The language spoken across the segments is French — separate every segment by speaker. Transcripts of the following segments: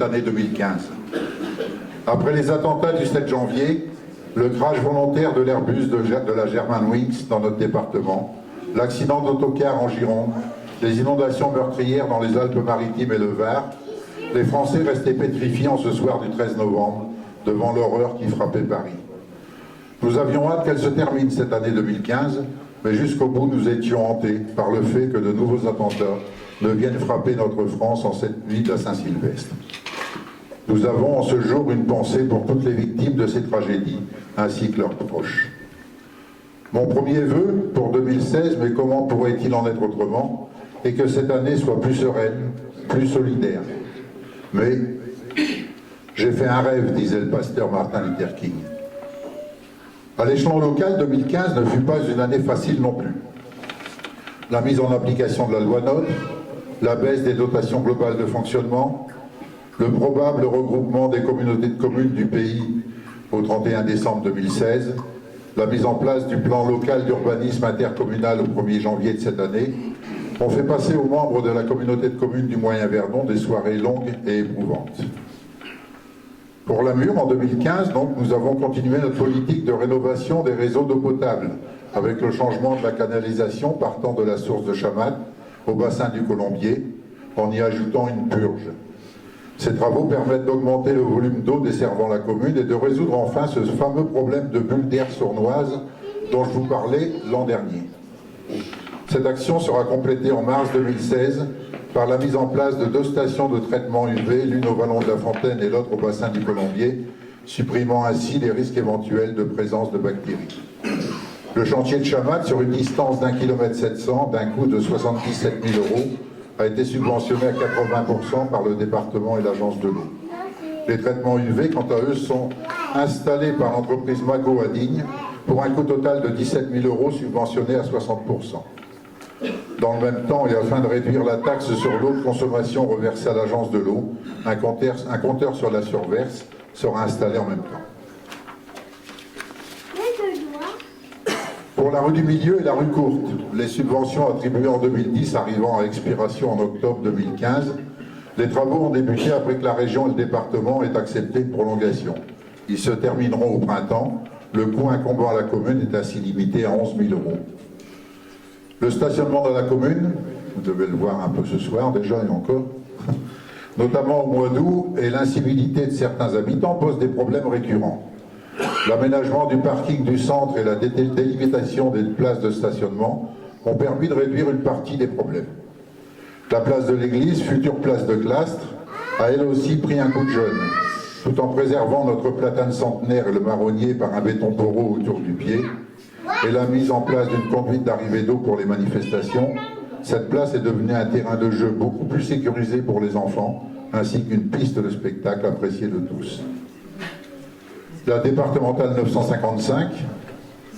Speaker 1: année 2015. Après les attentats du 7 janvier, le crash volontaire de l'Airbus de la Germanwings dans notre département, l'accident d'autocar en Gironde, les inondations meurtrières dans les Alpes-Maritimes et le Var, les Français restaient pétrifiés en ce soir du 13 novembre devant l'horreur qui frappait Paris. Nous avions hâte qu'elle se termine cette année 2015, mais jusqu'au bout nous étions hantés par le fait que de nouveaux attentats ne viennent frapper notre France en cette nuit de la Saint-Sylvestre. Nous avons en ce jour une pensée pour toutes les victimes de ces tragédies, ainsi que leurs proches. Mon premier vœu pour 2016, mais comment pourrait-il en être autrement, est que cette année soit plus sereine, plus solidaire. Mais j'ai fait un rêve, disait le pasteur Martin Luther King. À l'échelon local, 2015 ne fut pas une année facile non plus. La mise en application de la loi NOTRe, la baisse des dotations globales de fonctionnement, le probable regroupement des communautés de communes du pays au 31 décembre 2016, la mise en place du plan local d'urbanisme intercommunal au 1er janvier de cette année, ont fait passer aux membres de la communauté de communes du Moyen-Vernon des soirées longues et éprouvantes. Pour la Mure, en 2015, donc, nous avons continué notre politique de rénovation des réseaux d'eau potable, avec le changement de la canalisation partant de la source de Chamat au bassin du Colombier, en y ajoutant une purge. Ces travaux permettent d'augmenter le volume d'eau desservant la commune et de résoudre enfin ce fameux problème de bulles d'air sournoises dont je vous parlais l'an dernier. Cette action sera complétée en mars 2016 par la mise en place de 2 stations de traitement UV, l'une au vallon de la Fontaine et l'autre au bassin du Colombier, supprimant ainsi les risques éventuels de présence de bactéries. Le chantier de Chamat, sur une distance d'1,7 km, d'un coût de 77 000 €, a été subventionné à 80% par le département et l'agence de l'eau. Les traitements UV, quant à eux, sont installés par l'entreprise Mago à Digne pour un coût total de 17 000 € subventionné à 60%. Dans le même temps, et afin de réduire la taxe sur l'eau de consommation reversée à l'agence de l'eau, un compteur sur la surverse sera installé en même temps. Pour la rue du Milieu et la rue Courte, les subventions attribuées en 2010 arrivant à expiration en octobre 2015, les travaux ont débuté après que la région et le département aient accepté une prolongation. Ils se termineront au printemps. Le coût incombant à la commune est ainsi limité à 11 000 €. Le stationnement dans la commune, vous devez le voir un peu ce soir déjà et encore, notamment au mois d'août, et l'incivilité de certains habitants posent des problèmes récurrents. L'aménagement du parking du centre et la délimitation des places de stationnement ont permis de réduire une partie des problèmes. La place de l'église, future place de Clastres, a elle aussi pris un coup de jeune, tout en préservant notre platane centenaire et le marronnier par un béton poreux autour du pied, et la mise en place d'une conduite d'arrivée d'eau pour les manifestations. Cette place est devenue un terrain de jeu beaucoup plus sécurisé pour les enfants, ainsi qu'une piste de spectacle appréciée de tous. La départementale 955,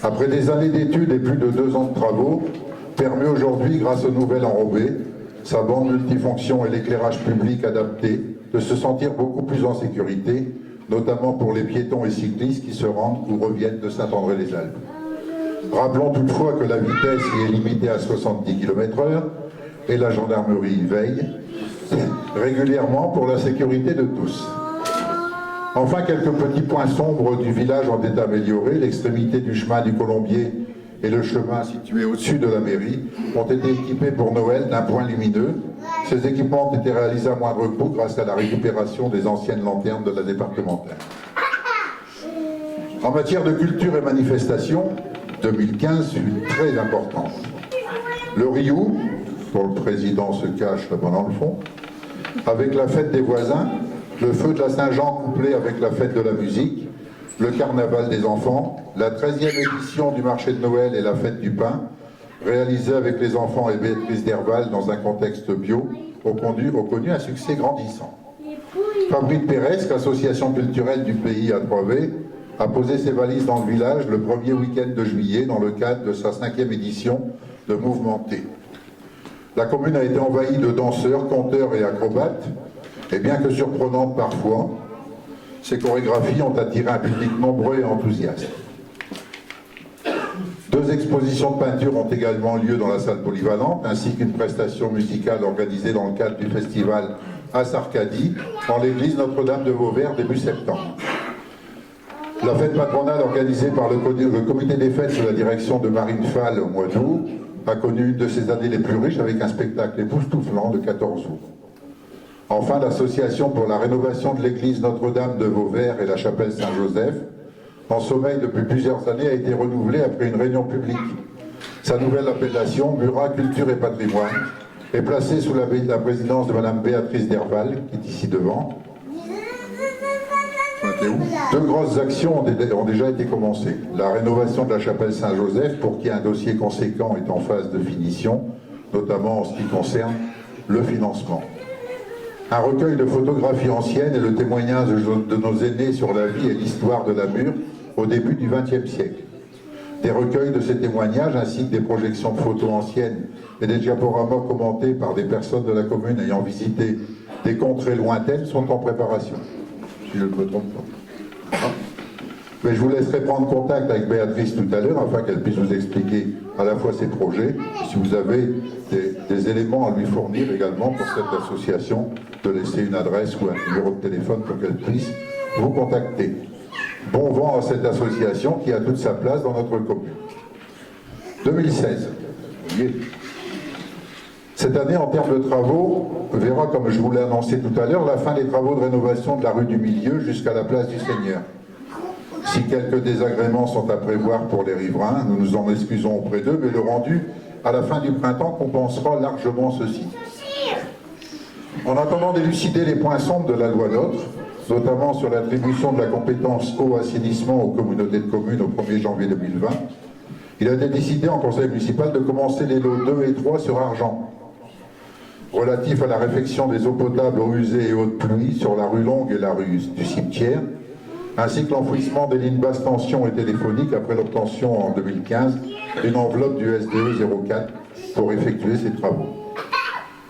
Speaker 1: après des années d'études et plus de 2 ans de travaux, permet aujourd'hui, grâce au nouvel enrobé, sa bande multifonction et l'éclairage public adapté, de se sentir beaucoup plus en sécurité, notamment pour les piétons et cyclistes qui se rendent ou reviennent de Saint-André-les-Alpes. Rappelons toutefois que la vitesse y est limitée à 70 km/h et la gendarmerie veille régulièrement pour la sécurité de tous. Enfin, quelques petits points sombres du village ont été améliorés. L'extrémité du chemin du Colombier et le chemin situé au-dessus de la mairie ont été équipés pour Noël d'un point lumineux. Ces équipements ont été réalisés à moindre coût grâce à la récupération des anciennes lanternes de la départementale. En matière de culture et manifestation, 2015 fut très importante. Le Riou, dont le président se cache là-bas dans le fond, avec la fête des voisins, le feu de la Saint-Jean couplé avec la fête de la musique, le carnaval des enfants, la 13e édition du marché de Noël et la fête du pain, réalisée avec les enfants et Béatrice Derval dans un contexte bio, ont connu un succès grandissant. Fabrice Pérez, l'association culturelle du pays à 3V, a posé ses valises dans le village le premier week-end de juillet dans le cadre de sa 5e édition de Mouvementé. La commune a été envahie de danseurs, conteurs et acrobates, et bien que surprenantes parfois, ces chorégraphies ont attiré un public nombreux et enthousiaste. 2 expositions de peinture ont également lieu dans la salle polyvalente, ainsi qu'une prestation musicale organisée dans le cadre du festival à Sarcadie, dans l'église Notre-Dame de Vauvert, début septembre. La fête patronale organisée par le comité des fêtes sous la direction de Marine Fall au mois d'août a connu une de ses années les plus riches avec un spectacle époustouflant de 14 août. Enfin, l'association pour la rénovation de l'église Notre-Dame de Vauvert et la chapelle Saint-Joseph, en sommeil depuis plusieurs années, a été renouvelée après une réunion publique. Sa nouvelle appellation, Murat Culture et Patrimoine, est placée sous la présidence de Madame Béatrice Derval, qui est ici devant. Deux grosses actions ont déjà été commencées. La rénovation de la chapelle Saint-Joseph, pour qui un dossier conséquent est en phase de finition, notamment en ce qui concerne le financement. Un recueil de photographies anciennes et le témoignage de nos aînés sur la vie et l'histoire de la Mure au début du XXe siècle. Des recueils de ces témoignages ainsi que des projections de photos anciennes et des diaporamas commentés par des personnes de la commune ayant visité des contrées lointaines sont en préparation. Si je ne me trompe pas. Mais je vous laisserai prendre contact avec Béatrice tout à l'heure afin qu'elle puisse vous expliquer à la fois ses projets, et si vous avez des éléments à lui fournir également pour cette association, de laisser une adresse ou un numéro de téléphone pour qu'elle puisse vous contacter. Bon vent à cette association qui a toute sa place dans notre commune. 2016. Vous voyez. Cette année, en termes de travaux, verra, comme je vous l'ai annoncé tout à l'heure, la fin des travaux de rénovation de la rue du Milieu jusqu'à la place du Seigneur. Si quelques désagréments sont à prévoir pour les riverains, nous nous en excusons auprès d'eux, mais le rendu à la fin du printemps compensera largement ceci. En attendant d'élucider les points sombres de la loi NOTRe, notamment sur l'attribution de la compétence eau-assainissement aux communautés de communes au 1er janvier 2020, il a été décidé en conseil municipal de commencer les lots 2 et 3 sur Argent, relatifs à la réfection des eaux potables, eaux usées et eaux de pluie sur la rue Longue et la rue du Cimetière, ainsi que l'enfouissement des lignes basse tension et téléphoniques après l'obtention en 2015 d'une enveloppe du SDE 04 pour effectuer ces travaux.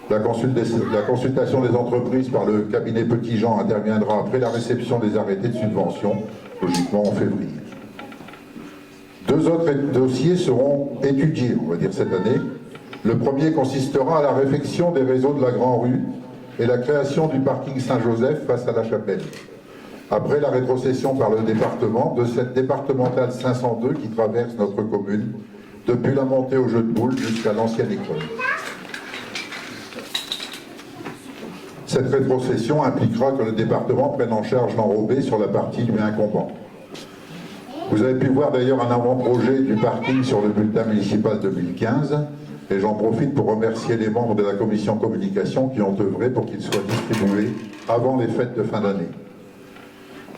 Speaker 1: La consultation des entreprises par le cabinet Petit-Jean interviendra après la réception des arrêtés de subvention, logiquement en février. Deux autres dossiers seront étudiés, on va dire, cette année. Le premier consistera à la réfection des réseaux de la Grand-Rue et la création du parking Saint-Joseph face à la chapelle. Après la rétrocession par le département de cette départementale 502 qui traverse notre commune, depuis la montée au jeu de boules jusqu'à l'ancienne école. Cette rétrocession impliquera que le département prenne en charge l'enrobé sur la partie lui incombant. Vous avez pu voir d'ailleurs un avant-projet du parking sur le bulletin municipal 2015, et j'en profite pour remercier les membres de la commission communication qui ont œuvré pour qu'il soit distribué avant les fêtes de fin d'année.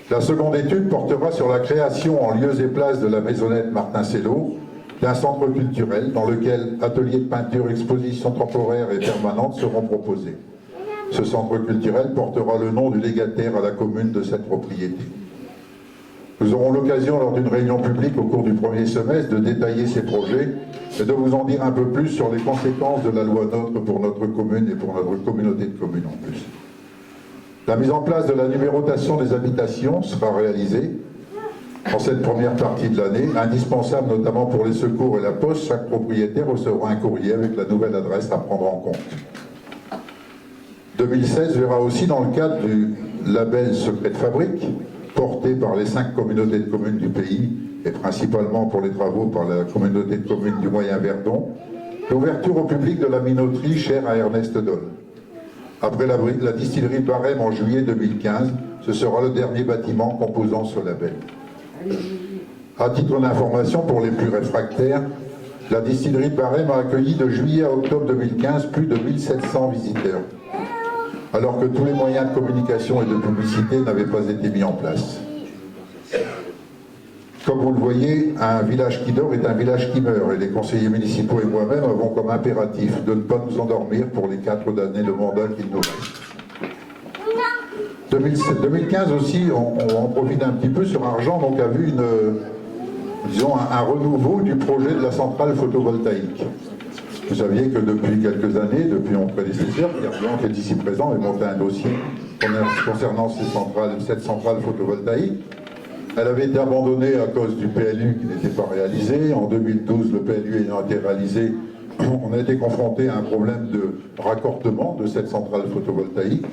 Speaker 1: La seconde étude portera sur la création en lieux et places de la maisonnette Martin-Sello d'un centre culturel dans lequel ateliers de peinture, expositions temporaires et permanentes seront proposés. Ce centre culturel portera le nom du légataire à la commune de cette propriété. Nous aurons l'occasion lors d'une réunion publique au cours du premier semestre de détailler ces projets et de vous en dire un peu plus sur les conséquences de la loi NOTRe pour notre commune et pour notre communauté de communes en plus. La mise en place de la numérotation des habitations sera réalisée en cette première partie de l'année, indispensable notamment pour les secours et la poste. Chaque propriétaire recevra un courrier avec la nouvelle adresse à prendre en compte. 2016 verra aussi, dans le cadre du label Secret de Fabrique, porté par les 5 communautés de communes du pays, et principalement pour les travaux par la communauté de communes du Moyen-Verdon, l'ouverture au public de la minoterie chère à Ernest Doll. Après la distillerie de Barème en juillet 2015, ce sera le dernier bâtiment composant ce label. À titre d'information pour les plus réfractaires, la distillerie de Barème a accueilli de juillet à octobre 2015 plus de 1700 visiteurs, alors que tous les moyens de communication et de publicité n'avaient pas été mis en place. Comme vous le voyez, un village qui dort est un village qui meurt, et les conseillers municipaux et moi-même avons comme impératif de ne pas nous endormir pour les 4 années de mandat qu'il nous reste. 2015 aussi, on en profite un petit peu sur Argent, donc a vu un renouveau du projet de la centrale photovoltaïque. Vous saviez que depuis quelques années, depuis mon prédécesseur, Pierre Blanc, qui est ici présent, a monté un dossier concernant cette centrale photovoltaïque. Elle avait été abandonnée à cause du PLU qui n'était pas réalisé. En 2012, le PLU ayant été réalisé, on a été confronté à un problème de raccordement de cette centrale photovoltaïque.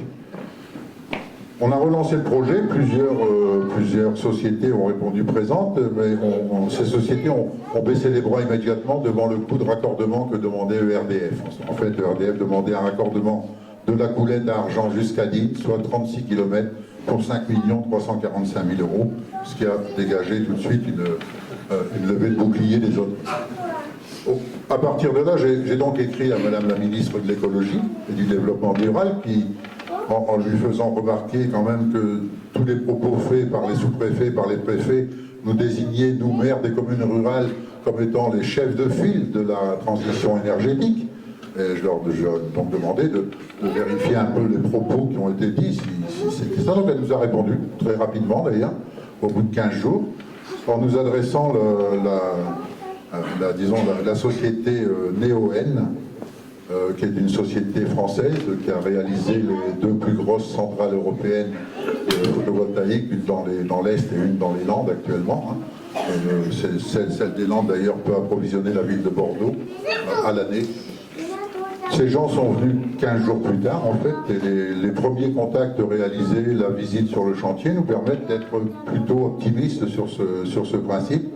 Speaker 1: On a relancé le projet, plusieurs sociétés ont répondu présentes, mais ces sociétés ont baissé les bras immédiatement devant le coût de raccordement que demandait ERDF. En fait, ERDF demandait un raccordement de la Coulette à Argent jusqu'à Digne, soit 36 km pour 5 345 000 €, ce qui a dégagé tout de suite une levée de bouclier des autres. À partir de là, j'ai donc écrit à Madame la ministre de l'Écologie et du Développement rural, en lui faisant remarquer quand même que tous les propos faits par les sous-préfets, par les préfets, nous désignaient, nous, maires des communes rurales, comme étant les chefs de file de la transition énergétique. Et je leur ai donc demandé de vérifier un peu les propos qui ont été dits, si c'était ça. Donc elle nous a répondu, très rapidement d'ailleurs, au bout de 15 jours, en nous adressant la société Neoen, qui est une société française qui a réalisé les 2 plus grosses centrales européennes photovoltaïques, une dans l'Est et une dans les Landes actuellement. Celle des Landes d'ailleurs peut approvisionner la ville de Bordeaux à l'année. Ces gens sont venus 15 jours plus tard en fait, et les premiers contacts réalisés, la visite sur le chantier, nous permettent d'être plutôt optimistes sur ce principe,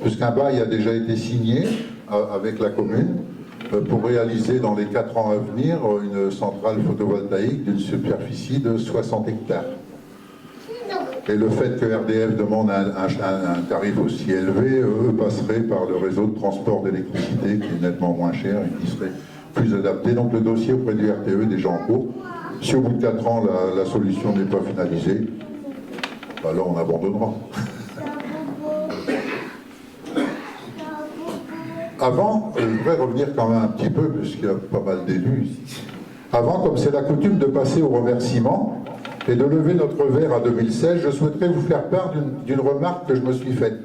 Speaker 1: puisqu'un bail a déjà été signé avec la commune pour réaliser dans les 4 ans à venir une centrale photovoltaïque d'une superficie de 60 hectares. Et le fait que RDF demande un tarif aussi élevé, eux passeraient par le réseau de transport d'électricité qui est nettement moins cher et qui serait plus adapté. Donc le dossier auprès du RTE est déjà en cours. Si au bout de 4 ans la solution n'est pas finalisée, alors on abandonnera. Avant, je voudrais revenir quand même un petit peu, puisqu'il y a pas mal d'élus ici. Avant, comme c'est la coutume de passer au remerciement et de lever notre verre à 2016, je souhaiterais vous faire part d'une remarque que je me suis faite.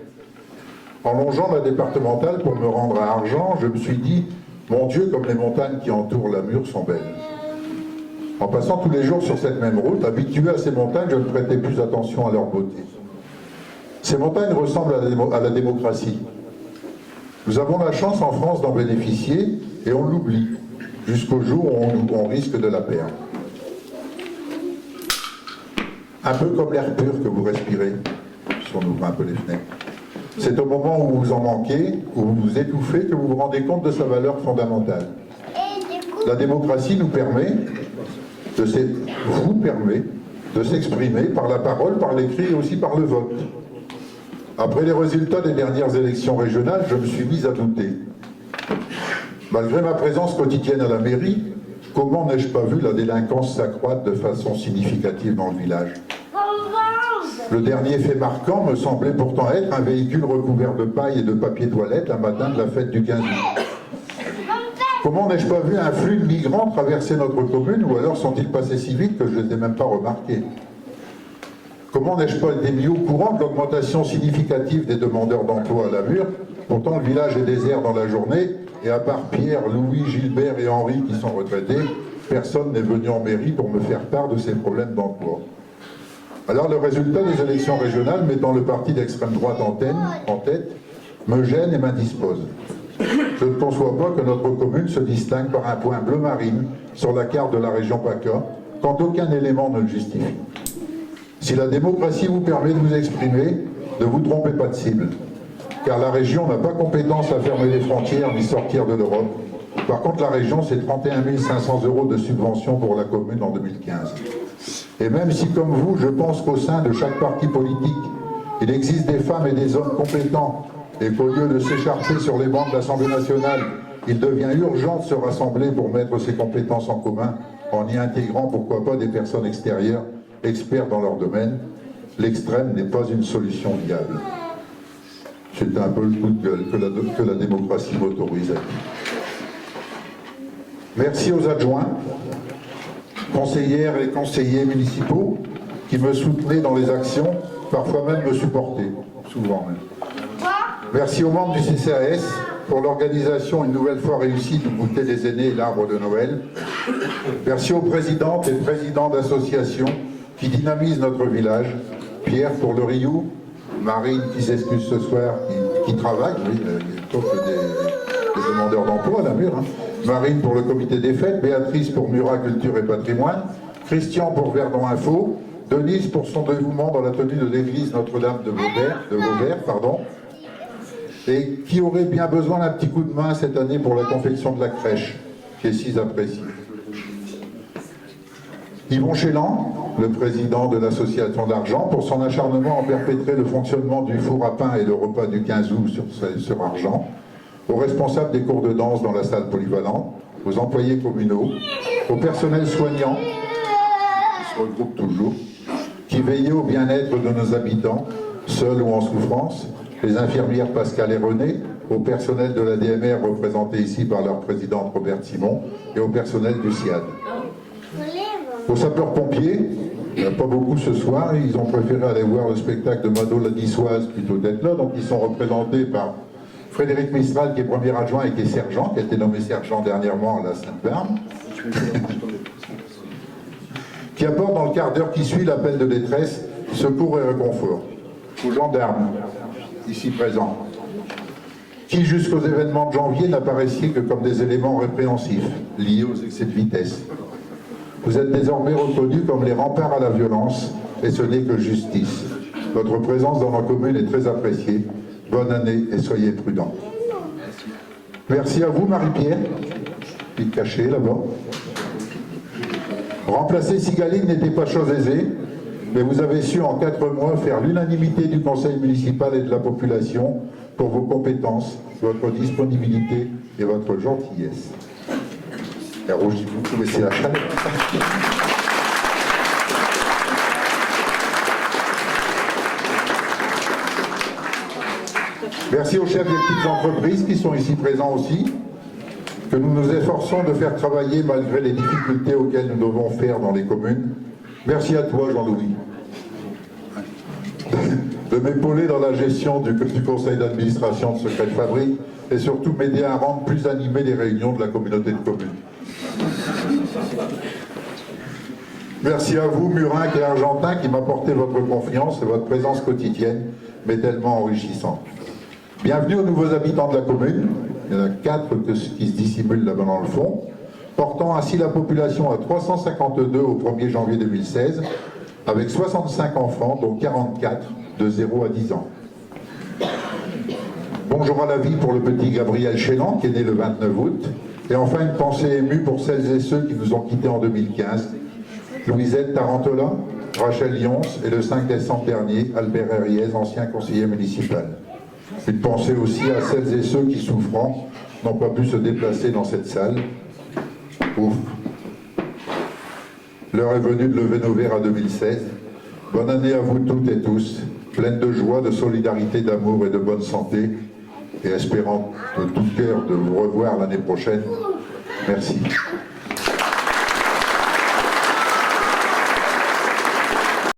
Speaker 1: En longeant la départementale pour me rendre à Argent, je me suis dit, mon Dieu, comme les montagnes qui entourent la Mure sont belles. En passant tous les jours sur cette même route, habitué à ces montagnes, je ne prêtais plus attention à leur beauté. Ces montagnes ressemblent à la démocratie. Nous avons la chance en France d'en bénéficier et on l'oublie, jusqu'au jour où on risque de la perdre. Un peu comme l'air pur que vous respirez, si on ouvre un peu les fenêtres. C'est au moment où vous en manquez, où vous vous étouffez, que vous vous rendez compte de sa valeur fondamentale. La démocratie nous permet vous permet de s'exprimer par la parole, par l'écrit et aussi par le vote. Après les résultats des dernières élections régionales, je me suis mis à douter. Malgré ma présence quotidienne à la mairie, comment n'ai-je pas vu la délinquance s'accroître de façon significative dans le village? Le dernier fait marquant me semblait pourtant être un véhicule recouvert de paille et de papier toilette un matin de la fête du 15 août. Comment n'ai-je pas vu un flux de migrants traverser notre commune, ou alors sont-ils passés si vite que je ne les ai même pas remarqués? Comment n'ai-je pas été mis au courant de l'augmentation significative des demandeurs d'emploi à la Mure? Pourtant le village est désert dans la journée, et à part Pierre, Louis, Gilbert et Henri qui sont retraités, personne n'est venu en mairie pour me faire part de ces problèmes d'emploi. Alors le résultat des élections régionales, mettant le parti d'extrême droite en tête, me gêne et m'indispose. Je ne conçois pas que notre commune se distingue par un point bleu marine sur la carte de la région PACA, quand aucun élément ne le justifie. Si la démocratie vous permet de vous exprimer, ne vous trompez pas de cible, car la région n'a pas compétence à fermer les frontières ni sortir de l'Europe. Par contre, la région, c'est 31 500 € de subvention pour la commune en 2015. Et même si, comme vous, je pense qu'au sein de chaque parti politique, il existe des femmes et des hommes compétents, et qu'au lieu de s'écharper sur les bancs de l'Assemblée nationale, il devient urgent de se rassembler pour mettre ces compétences en commun, en y intégrant, pourquoi pas, des personnes extérieures, experts dans leur domaine, l'extrême n'est pas une solution viable. C'est un peu le coup de gueule que la démocratie m'autorise à dire. Merci aux adjoints, conseillères et conseillers municipaux qui me soutenaient dans les actions, parfois même me supportaient, souvent même. Merci aux membres du CCAS pour l'organisation une nouvelle fois réussie du goûter des aînés et l'arbre de Noël. Merci aux présidentes et présidents d'associations qui dynamisent notre village. Pierre pour le Riou, Marine qui s'excuse ce soir, qui travaille, oui, sauf des demandeurs d'emploi à la Mure. Marine pour le comité des fêtes, Béatrice pour Murat Culture et Patrimoine, Christian pour Verdon Info, Denise pour son dévouement dans la tenue de l'église Notre-Dame de Vauvert, et qui aurait bien besoin d'un petit coup de main cette année pour la confection de la crèche, qui est si appréciée. Yvon Chélan, le président de l'association d'Argent, pour son acharnement à perpétrer le fonctionnement du four à pain et le repas du 15 août sur Argent, aux responsables des cours de danse dans la salle polyvalente, aux employés communaux, au personnel soignant, qui se regroupe toujours, qui veillait au bien-être de nos habitants, seuls ou en souffrance, les infirmières Pascal et René, au personnel de la DMR représenté ici par leur présidente Robert Simon, et au personnel du SIAD. Aux sapeurs-pompiers, il n'y en a pas beaucoup ce soir, ils ont préféré aller voir le spectacle de Mado la Niçoise plutôt d'être là, donc ils sont représentés par Frédéric Mistral, qui est premier adjoint et qui est sergent, qui a été nommé sergent dernièrement à la Sainte-Barbe, qui apporte dans le quart d'heure qui suit l'appel de détresse, secours et réconfort. Aux gendarmes, ici présents, qui jusqu'aux événements de janvier n'apparaissaient que comme des éléments répréhensifs, liés aux excès de vitesse. Vous êtes désormais reconnus comme les remparts à la violence, et ce n'est que justice. Votre présence dans nos communes est très appréciée. Bonne année et soyez prudents. Merci à vous, Marie-Pierre, qui est cachée là-bas. Remplacer Sigaline n'était pas chose aisée, mais vous avez su en 4 mois faire l'unanimité du conseil municipal et de la population pour vos compétences, votre disponibilité et votre gentillesse. La rouge, vous pouvez laisser la chaleur. Merci aux chefs des petites entreprises qui sont ici présents aussi, que nous nous efforçons de faire travailler malgré les difficultés auxquelles nous devons faire dans les communes. Merci à toi, Jean-Louis, de m'épauler dans la gestion du conseil d'administration de Secret de Fabrique et surtout m'aider à rendre plus animées les réunions de la communauté de communes. Merci à vous, Murin et Argentin, qui m'apportez votre confiance et votre présence quotidienne, mais tellement enrichissante. Bienvenue aux nouveaux habitants de la commune. Il y en a 4 qui se dissimulent là-bas dans le fond, portant ainsi la population à 352 au 1er janvier 2016, avec 65 enfants, dont 44 de 0 à 10 ans. Bonjour à la vie pour le petit Gabriel Chélan, qui est né le 29 août. Et enfin, une pensée émue pour celles et ceux qui nous ont quittés en 2015. Louisette Tarantola, Rachel Lyons et le 5 décembre dernier, Albert Herriez, ancien conseiller municipal. Une pensée aussi à celles et ceux qui, souffrant, n'ont pas pu se déplacer dans cette salle. Ouf. L'heure est venue de lever nos verres à 2016. Bonne année à vous toutes et tous, pleine de joie, de solidarité, d'amour et de bonne santé, et espérant de tout cœur de vous revoir l'année prochaine. Merci.